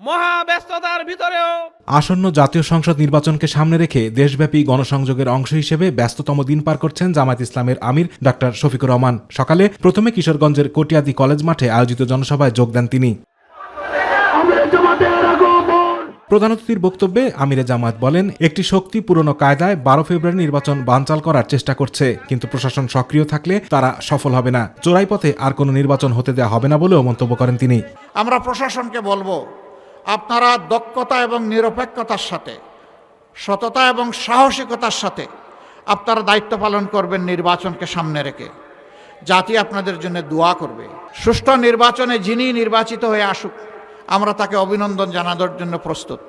মহাব্যস্ততার ভিতরেও আসন্ন জাতীয় সংসদ নির্বাচনকে সামনে রেখে দেশব্যাপী গণসংযোগের অংশ হিসেবে ব্যস্ততম দিন পার করছেন জামায়াত ইসলামের আমির ডাক্তার শফিকুর রহমান। সকালে প্রথমে কিশোরগঞ্জের কটিয়াদি কলেজ মাঠে আয়োজিত জনসভায় যোগ দেন তিনি। প্রধান অতিথির বক্তব্যে আমিরে জামায়াত বলেন, একটি শক্তি পুরনো কায়দায় 12 ফেব্রুয়ারি নির্বাচন বানচাল করার চেষ্টা করছে, কিন্তু প্রশাসন সক্রিয় থাকলে তারা সফল হবে না। চোরাই পথে আর কোনো নির্বাচন হতে দেওয়া হবে না বলেও মন্তব্য করেন তিনি। আমরা প্রশাসনকে বলবো, আপনারা দক্ষতা এবং নিরপেক্ষতার সাথে, সততা এবং সাহসিকতার সাথে আপনারা দায়িত্ব পালন করবেন নির্বাচনকে সামনে রেখে। জাতি আপনাদের জন্য দোয়া করবে। সুষ্ঠু নির্বাচনে যিনি নির্বাচিত হয়ে আসুক, আমরা তাকে অভিনন্দন জানানোর জন্য প্রস্তুত,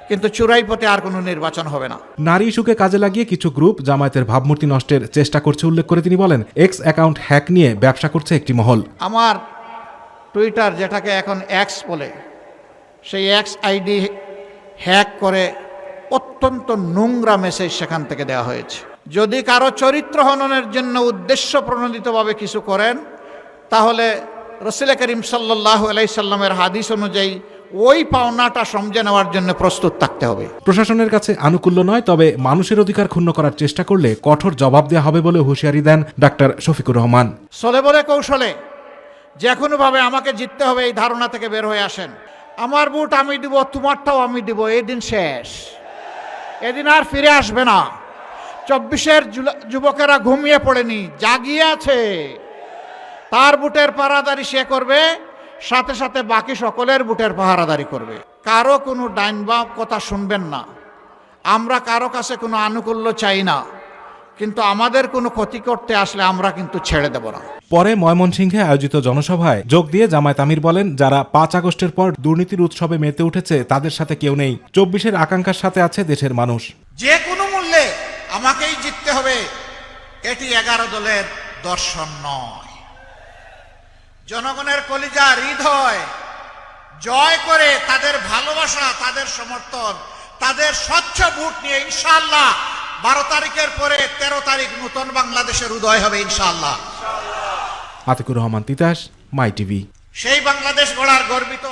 কিন্তু চোরাই পথে আর কোনো নির্বাচন হবে না। নারী ইস্যুকে কাজে লাগিয়ে কিছু গ্রুপ জামায়াতের ভাবমূর্তি নষ্টের চেষ্টা করছে উল্লেখ করে তিনি বলেন, এক্স অ্যাকাউন্ট হ্যাক নিয়ে ব্যবসা করছে একটি মহল। আমার টুইটার, যেটাকে এখন এক্স বলে, সেই এক্স আইডি হ্যাক করে অত্যন্ত নোংরা মেসেজ সেখান থেকে দেওয়া হয়েছে। যদি কারো চরিত্র হননের জন্য উদ্দেশ্য প্রণোদিতভাবে কিছু করেন, তাহলে রাসূল করিম সাল্লাল্লাহু আলাইহি সাল্লামের হাদিস অনুযায়ী ওই পাওনাটা সমঝে নেওয়ার জন্য প্রস্তুত থাকতে হবে। প্রশাসনের কাছে আনুকূল্য নয়, তবে মানুষের অধিকার ক্ষুণ্ণ করার চেষ্টা করলে কঠোর জবাব দেওয়া হবে বলে হুঁশিয়ারি দেন ডাক্তার শফিকুর রহমান। চলে বলে কৌশলে যে কোনোভাবে আমাকে জিততে হবে এই ধারণা থেকে বের হয়ে আসেন। আমার ভোট আমি দিব, তোমারটাও আমি দিব, এই দিন শেষ, এদিন আর ফিরে আসবে না। 24-এর যুবকেরা ঘুমিয়ে পড়েনি, জাগিয়ে আছে। তার বুটের পাহারাদারি সে করবে, সাথে সাথে বাকি সকলের বুটের পাহারাদারি করবে। কারো কোনো ডাইন বাম কথা শুনবেন না। আমরা কারো কাছে কোনো আনুকূল্য চাই না, কিন্তু আমাদের কোনো ক্ষতি করতে আসলে আমরা কিন্তু ছেড়ে দেব না। পরে ময়মনসিংহে আয়োজিত জনসভায় যোগ দিয়ে জামায়াত আমির বলেন, যারা 5 আগস্টের পর দুর্নীতির উৎসবে মেতে উঠেছে তাদের সাথে কেউ নেই। 24-এর আকাঙ্ক্ষার সাথে আছে দেশের মানুষ। যে কোনো মূল্যে আমাকেই জিততে হবে, এটি 11 দলের দর্শন নয়। জনগণের কলিজা হৃদয় জয় করে তাদের ভালোবাসা, তাদের সমর্থন, তাদের স্বচ্ছ ভোট নিয়ে ইনশাআল্লাহ 12 তারিখের পরে 13 তারিখ নতুন বাংলাদেশের উদয় হবে ইনশাআল্লাহ। আতিকুর রহমান তিতাস, মাই টিভি। সেই বাংলাদেশ গড়ার গর্বিত